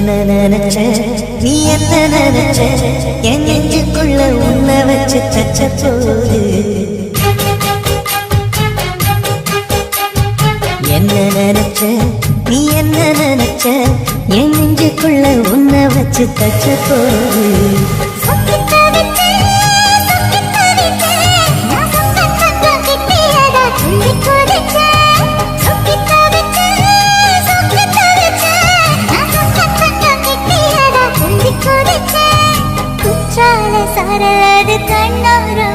என்ன நினைச்ச நீ என்ன நினைச்ச என் நெஞ்சுக்குள்ள உன்னை வச்சு தச்ச போது என்ன நினைச்ச நீ என்ன நினைச்ச என் நெஞ்சுக்குள்ள உன்னை வச்சு தச்ச போது சரது கண்ணோர